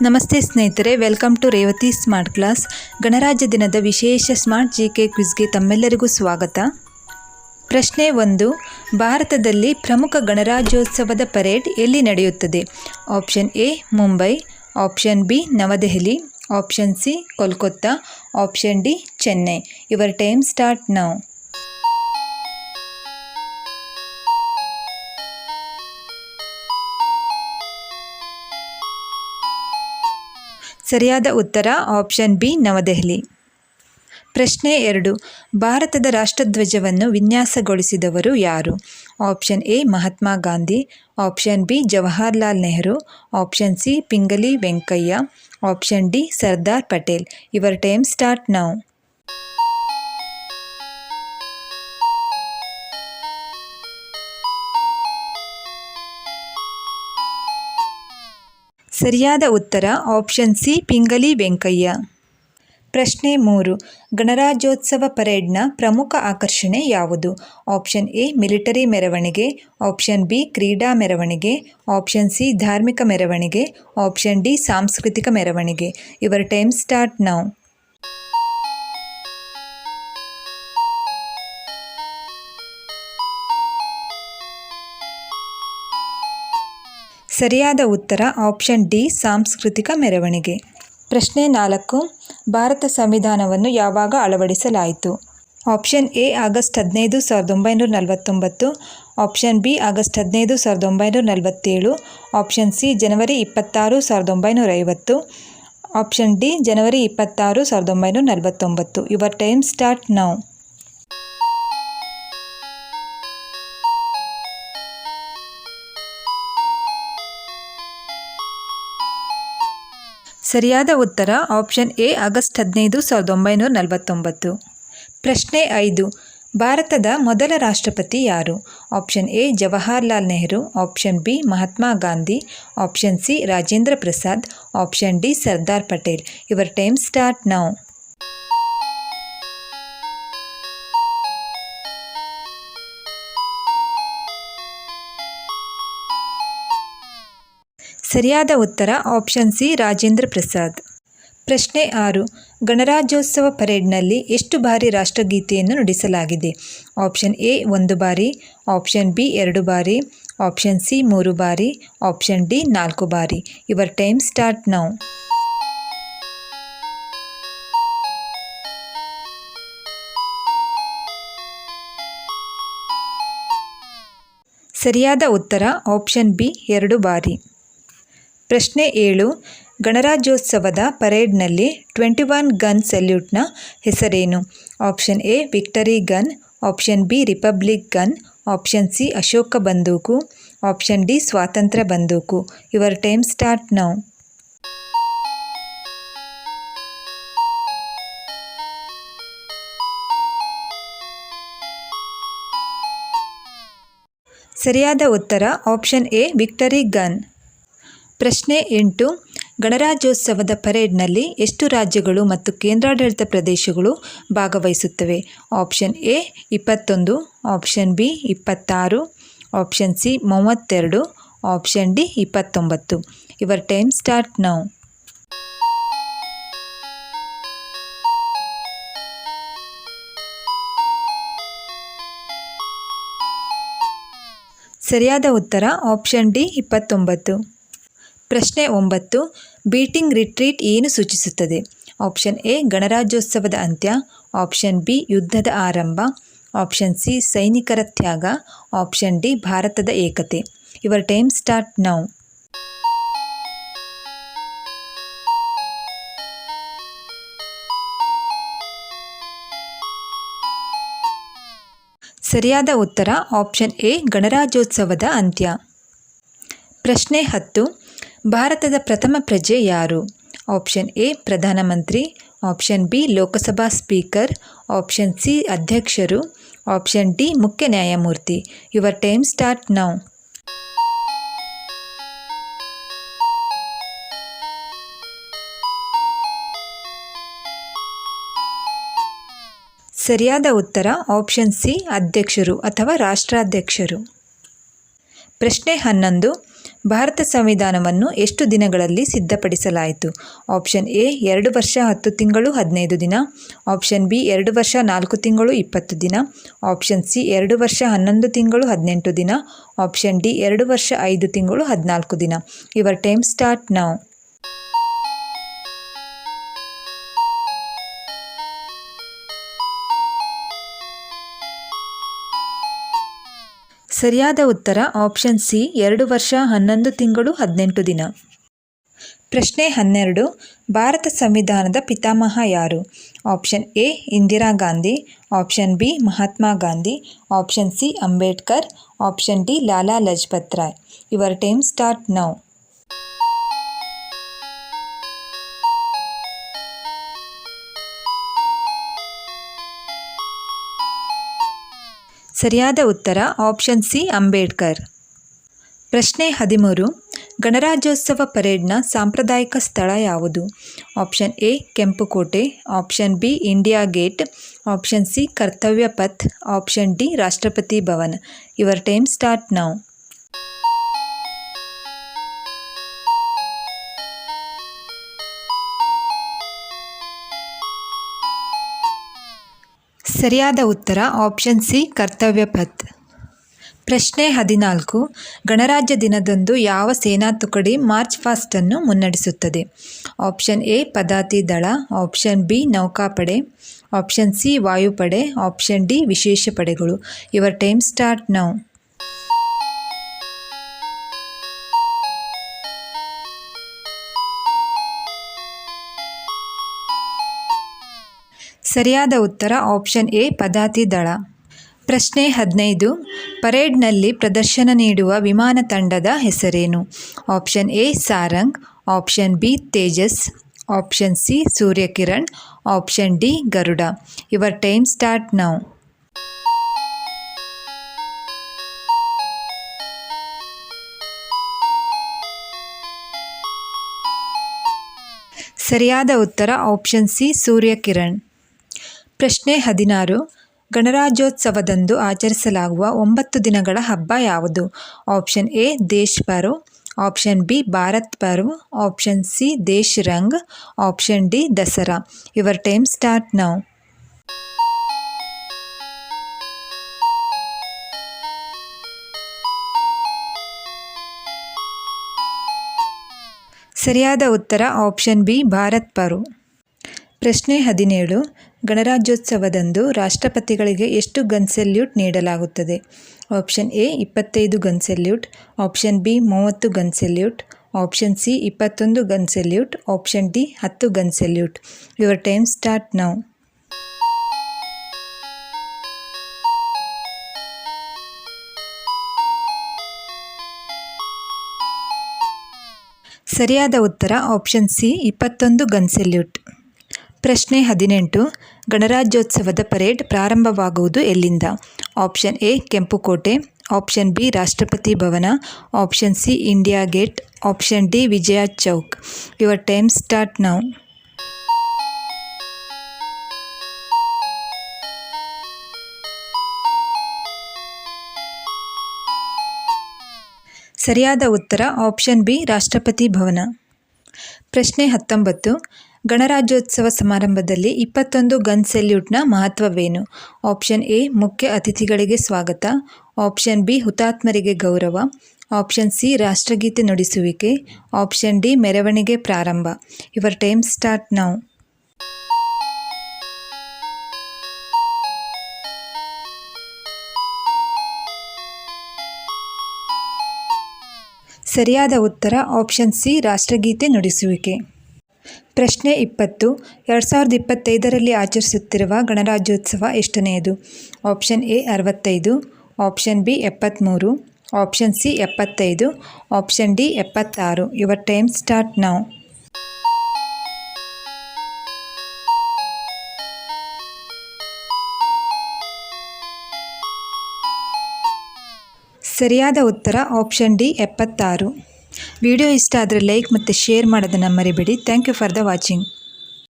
ನಮಸ್ತೆ ಸ್ನೇಹಿತರೆ, welcome to Revathi smart class. ಗಣರಾಜ್ಯ ದಿನದ ವಿಶೇಷ ಸ್ಮಾರ್ಟ್ ಜಿಕೆ ಕ್ವಿಜ್ಗೆ ತಮ್ಮೆಲ್ಲರಿಗೂ ಸ್ವಾಗತ. ಪ್ರಶ್ನೆ 1. ಭಾರತದಲ್ಲಿ ಪ್ರಮುಖ ಗಣರಾಜ್ಯೋತ್ಸವದ ಪರೇಡ್ ಎಲ್ಲಿ ನಡೆಯುತ್ತದೆ? Option A Mumbai, option B Navadehali, option C Kolkata, option D Chennai. Your time start now. ಸರಿಯಾದ ಉತ್ತರ ಆಪ್ಷನ್ ಬಿ ನವದೆಹಲಿ. ಪ್ರಶ್ನೆ 2. ಭಾರತದ ರಾಷ್ಟ್ರಧ್ವಜವನ್ನು ವಿನ್ಯಾಸಗೊಳಿಸಿದವರು ಯಾರು? Option A Mahatma Gandhi, option B Jawaharlal Nehru, option C Pingali Venkayya, option D Sardar Patel. Your time start now. ಸರಿಯಾದ ಉತ್ತರ ಆಪ್ಷನ್ ಸಿ ಪಿಂಗಲಿ ವೆಂಕಯ್ಯ. ಪ್ರಶ್ನೆ 3. ಗಣರಾಜ್ಯೋತ್ಸವ ಪರೇಡ್ನ ಪ್ರಮುಖ ಆಕರ್ಷಣೆ ಯಾವುದು? ಆಪ್ಷನ್ ಎ ಮಿಲಿಟರಿ ಮೆರವಣಿಗೆ, ಆಪ್ಷನ್ ಬಿ ಕ್ರೀಡಾ ಮೆರವಣಿಗೆ, ಆಪ್ಷನ್ ಸಿ ಧಾರ್ಮಿಕ ಮೆರವಣಿಗೆ, ಆಪ್ಷನ್ ಡಿ ಸಾಂಸ್ಕೃತಿಕ ಮೆರವಣಿಗೆ. Your time start now. ಸರಿಯಾದ ಉತ್ತರ ಆಪ್ಷನ್ ಡಿ ಸಾಂಸ್ಕೃತಿಕ ಮೆರವಣಿಗೆ. ಪ್ರಶ್ನೆ 4. ಭಾರತ ಸಂವಿಧಾನವನ್ನು ಯಾವಾಗ ಅಳವಡಿಸಲಾಯಿತು? Option A August 15, 1949, option B August 15, 1947, option C ಜನವರಿ 26, 1950, ಆಪ್ಷನ್ ಡಿ ಜನವರಿ 26, 1949. Your time start now. ಸರಿಯಾದ ಉತ್ತರ ಆಪ್ಷನ್ ಎ ಆಗಸ್ಟ್ 15, 1949. ಪ್ರಶ್ನೆ 5. ಭಾರತದ ಮೊದಲ ರಾಷ್ಟ್ರಪತಿ ಯಾರು? Option A Jawaharlal Nehru, option B Mahatma Gandhi, option C Rajendra Prasad, option D Sardar Patel. Your time start now. ಸರಿಯಾದ ಉತ್ತರ ಆಪ್ಷನ್ ಸಿ ರಾಜೇಂದ್ರ ಪ್ರಸಾದ್. ಪ್ರಶ್ನೆ 6. ಗಣರಾಜ್ಯೋತ್ಸವ ಪರೇಡ್ನಲ್ಲಿ ಎಷ್ಟು ಬಾರಿ ರಾಷ್ಟ್ರಗೀತೆಯನ್ನು ನುಡಿಸಲಾಗಿದೆ? ಆಪ್ಷನ್ ಎ 1 ಬಾರಿ, ಆಪ್ಷನ್ ಬಿ 2 ಬಾರಿ, ಆಪ್ಷನ್ ಸಿ 3 ಬಾರಿ, ಆಪ್ಷನ್ ಡಿ 4 ಬಾರಿ. Your time start now. ಸರಿಯಾದ ಉತ್ತರ ಆಪ್ಷನ್ ಬಿ 2 ಬಾರಿ. ಪ್ರಶ್ನೆ 7. ಗಣರಾಜ್ಯೋತ್ಸವದ ಪರೇಡ್ನಲ್ಲಿ 21 ಗನ್ ಸಲ್ಯೂಟ್ನ ಹೆಸರೇನು? Option A victory gun, option B republic gun, option C Ashoka ಬಂದೂಕು, ಆಪ್ಷನ್ ಡಿ ಸ್ವಾತಂತ್ರ್ಯ ಬಂದೂಕು. Your time start now. ಸರಿಯಾದ ಉತ್ತರ ಆಪ್ಷನ್ ಎ ವಿಕ್ಟರಿ ಗನ್. ಪ್ರಶ್ನೆ 8. ಗಣರಾಜ್ಯೋತ್ಸವದ ಪರೇಡ್ನಲ್ಲಿ ಎಷ್ಟು ರಾಜ್ಯಗಳು ಮತ್ತು ಕೇಂದ್ರಾಡಳಿತ ಪ್ರದೇಶಗಳು ಭಾಗವಹಿಸುತ್ತವೆ? Option A 21, option B 26, option C 32, option D 29. Your time start now. ಸರಿಯಾದ ಉತ್ತರ ಆಪ್ಷನ್ ಡಿ 29. ಪ್ರಶ್ನೆ 9. ಬೀಟಿಂಗ್ ರಿಟ್ರೀಟ್ ಏನು ಸೂಚಿಸುತ್ತದೆ? ಆಪ್ಷನ್ ಎ ಗಣರಾಜ್ಯೋತ್ಸವದ ಅಂತ್ಯ, ಆಪ್ಷನ್ ಬಿ ಯುದ್ಧದ ಆರಂಭ, ಆಪ್ಷನ್ ಸಿ ಸೈನಿಕರ ತ್ಯಾಗ, ಆಪ್ಷನ್ ಡಿ ಭಾರತದ ಏಕತೆ. Your time start now. ಸರಿಯಾದ ಉತ್ತರ ಆಪ್ಷನ್ ಎ ಗಣರಾಜ್ಯೋತ್ಸವದ ಅಂತ್ಯ. ಪ್ರಶ್ನೆ 10. ಭಾರತದ ಪ್ರಥಮ ಪ್ರಜೆ ಯಾರು? ಆಪ್ಷನ್ ಎ ಪ್ರಧಾನಮಂತ್ರಿ, option B Lok Sabha speaker, option C ಅಧ್ಯಕ್ಷರು, ಆಪ್ಷನ್ ಡಿ ಮುಖ್ಯ ನ್ಯಾಯಮೂರ್ತಿ. Your time start now. ಸರಿಯಾದ ಉತ್ತರ ಆಪ್ಷನ್ ಸಿ ಅಧ್ಯಕ್ಷರು ಅಥವಾ ರಾಷ್ಟ್ರಾಧ್ಯಕ್ಷರು. ಪ್ರಶ್ನೆ 11. ಭಾರತ ಸಂವಿಧಾನವನ್ನು ಎಷ್ಟು ದಿನಗಳಲ್ಲಿ ಸಿದ್ಧಪಡಿಸಲಾಯಿತು? ಆಪ್ಷನ್ ಎ 2 ವರ್ಷ 10 ತಿಂಗಳು 15 ದಿನ, ಆಪ್ಷನ್ ಬಿ 2 ವರ್ಷ 4 ತಿಂಗಳು 20 ದಿನ, ಆಪ್ಷನ್ ಸಿ 2 ವರ್ಷ 11 ತಿಂಗಳು 18 ದಿನ, ಆಪ್ಷನ್ ಡಿ 2 ವರ್ಷ 5 ತಿಂಗಳು 14 ದಿನ. Your time start now. ಸರಿಯಾದ ಉತ್ತರ ಆಪ್ಷನ್ ಸಿ 2 ವರ್ಷ 11 ತಿಂಗಳು 18 ದಿನ. ಪ್ರಶ್ನೆ 12. ಭಾರತ ಸಂವಿಧಾನದ ಪಿತಾಮಹ ಯಾರು? Option A Indira Gandhi, option B Mahatma Gandhi, option C Ambedkar, option D Lala Lajpat Rai. Your time start now. ಸರಿಯಾದ ಉತ್ತರ ಆಪ್ಷನ್ ಸಿ ಅಂಬೇಡ್ಕರ್. ಪ್ರಶ್ನೆ 13. ಗಣರಾಜ್ಯೋತ್ಸವ ಪರೇಡ್ನ ಸಾಂಪ್ರದಾಯಿಕ ಸ್ಥಳ ಯಾವುದು? ಆಪ್ಷನ್ ಎ ಕೆಂಪುಕೋಟೆ, option B India gate, option C Kartavya Path, option D Rashtrapati Bhavan. Your time start now. ಸರಿಯಾದ ಉತ್ತರ ಆಪ್ಷನ್ ಸಿ ಕರ್ತವ್ಯ ಪಥ್. ಪ್ರಶ್ನೆ 14. ಗಣರಾಜ್ಯ ದಿನದಂದು ಯಾವ ಸೇನಾ ತುಕಡಿ ಮಾರ್ಚ್ ಪಾಸ್ಟನ್ನು ಮುನ್ನಡೆಸುತ್ತದೆ? ಆಪ್ಷನ್ ಎ ಪದಾತಿ ದಳ, ಆಪ್ಷನ್ ಬಿ ನೌಕಾಪಡೆ, ಆಪ್ಷನ್ ಸಿ ವಾಯುಪಡೆ, ಆಪ್ಷನ್ ಡಿ ವಿಶೇಷ ಪಡೆಗಳು. Your time start now. ಸರಿಯಾದ ಉತ್ತರ ಆಪ್ಷನ್ ಎ ಪದಾತಿ ದಳ. ಪ್ರಶ್ನೆ 15. ಪರೇಡ್ನಲ್ಲಿ ಪ್ರದರ್ಶನ ನೀಡುವ ವಿಮಾನ ತಂಡದ ಹೆಸರೇನು? Option A Sarang, option B Tejas, option C Suryakiran, option D Garuda. Your time start now. ಸರಿಯಾದ ಉತ್ತರ ಆಪ್ಷನ್ ಸಿ ಸೂರ್ಯಕಿರಣ್. ಪ್ರಶ್ನೆ 16. ಗಣರಾಜ್ಯೋತ್ಸವದಂದು ಆಚರಿಸಲಾಗುವ 9 ದಿನಗಳ ಹಬ್ಬ ಯಾವುದು? Option A Desh Parv, option B Bharat Parv, option C Desh Rang, option D Dasara. Your time start now. ಸರಿಯಾದ ಉತ್ತರ ಆಪ್ಷನ್ ಬಿ ಭಾರತ್ ಪರ್ವ್. ಪ್ರಶ್ನೆ 17. ಗಣರಾಜ್ಯೋತ್ಸವದಂದು ರಾಷ್ಟ್ರಪತಿಗಳಿಗೆ ಎಷ್ಟು ಗನ್ ಸೆಲ್ಯೂಟ್ ನೀಡಲಾಗುತ್ತದೆ? Option A 25 gun salute, option B 30 gun salute, option C 21 gun salute, option D 10 gun salute. Your time start now. ಸರಿಯಾದ ಉತ್ತರ option C 21 gun salute. ಪ್ರಶ್ನೆ 18. ಗಣರಾಜ್ಯೋತ್ಸವದ parade ಪ್ರಾರಂಭವಾಗುವುದು ಎಲ್ಲಿಂದ? ಆಪ್ಷನ್ ಎ ಕೆಂಪುಕೋಟೆ, option B ರಾಷ್ಟ್ರಪತಿ ಭವನ, option C India gate, option D Vijaya Chowk. Your time start now. ಸರಿಯಾದ ಉತ್ತರ option B ರಾಷ್ಟ್ರಪತಿ ಭವನ. ಪ್ರಶ್ನೆ 19. ಗಣರಾಜ್ಯೋತ್ಸವ ಸಮಾರಂಭದಲ್ಲಿ 21 ಗನ್ ಸೆಲ್ಯೂಟ್ನ ಮಹತ್ವವೇನು? ಆಪ್ಷನ್ ಎ ಮುಖ್ಯ ಅತಿಥಿಗಳಿಗೆ ಸ್ವಾಗತ, ಆಪ್ಷನ್ ಬಿ ಹುತಾತ್ಮರಿಗೆ ಗೌರವ, ಆಪ್ಷನ್ ಸಿ ರಾಷ್ಟ್ರಗೀತೆ ನುಡಿಸುವಿಕೆ, ಆಪ್ಷನ್ ಡಿ ಮೆರವಣಿಗೆ ಪ್ರಾರಂಭ. Your time start now. ಸರಿಯಾದ ಉತ್ತರ ಆಪ್ಷನ್ ಸಿ ರಾಷ್ಟ್ರಗೀತೆ ನುಡಿಸುವಿಕೆ. ಪ್ರಶ್ನೆ 20. 2025ರಲ್ಲಿ ಆಚರಿಸುತ್ತಿರುವ ಗಣರಾಜ್ಯೋತ್ಸವ ಎಷ್ಟನೆಯದು? Option A 65, option B 73, option C 75, option D 76. Your time start now. ಸರಿಯಾದ ಉತ್ತರ ಆಪ್ಷನ್ ಡಿ 76. ವಿಡಿಯೋ ಇಷ್ಟ ಆದರೆ ಲೈಕ್ ಮತ್ತು ಶೇರ್ ಮಾಡೋದನ್ನು ಮರಿಬೇಡಿ. Thank you for the watching.